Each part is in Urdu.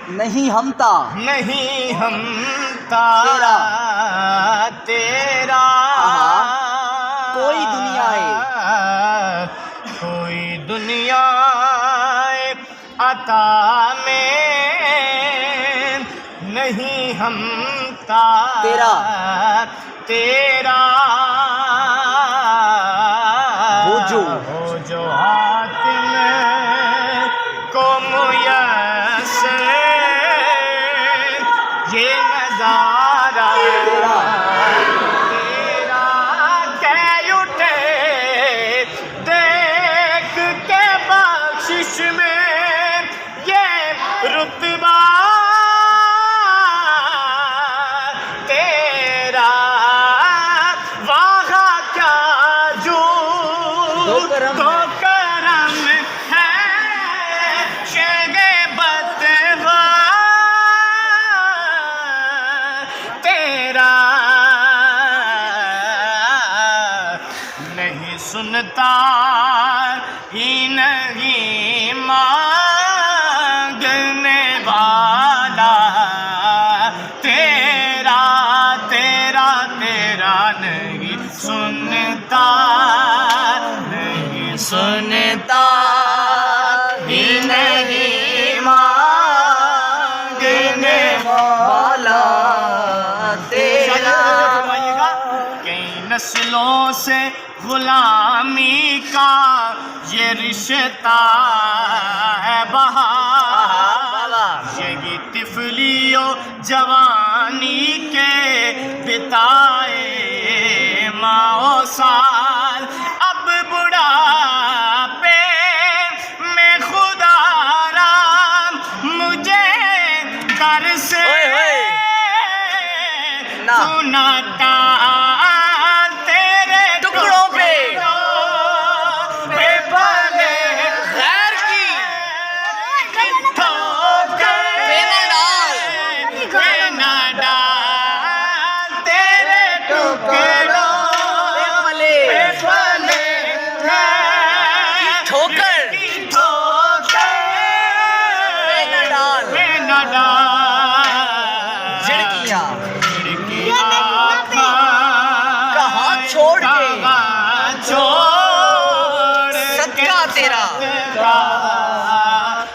نہیں ہمتا نہیں ہمتا تیرا کوئی دنیا کوئی دنیا عطا میں نہیں ہمتا تیرا وہ جو حاتم کو میسر یہ نظارہ تیرا کہ اٹھے دیکھ کے بخشش میں یہ رتبہ تیرا واہ کیا جو کرم ہے شگے بتوا تیرا نہیں سنتا ہی نہیں مانگنے والا تیرا تیرا تیرا نہیں سنتا نہیں سنتا ہی نہیں مانگنے والا تیرا کئی نسلوں سے غلامی کا یہ رشتہ ہے بہار یہی طفلی و جوانی کے بتائے ماہ و سال اب بڑھاپے میں خدا را مجھے در سے سناتا تیرے ٹکڑوں پہ بھلے غیر کی نہ ڈال تیرے ٹکڑوں پہ بھلے ٹھوکر نہ ڈال جھڑکیاں کہاں چھوڑ صدقہ تیرا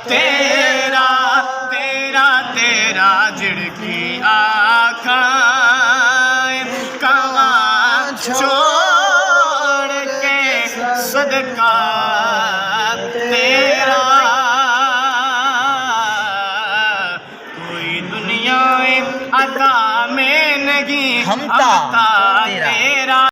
تیرا تیرا تیرا جھڑکی آنکھیں کہاں چھوڑ کے صدقہ تیرا کوئی دنیا عطا میں نہیں ہمتا تیرا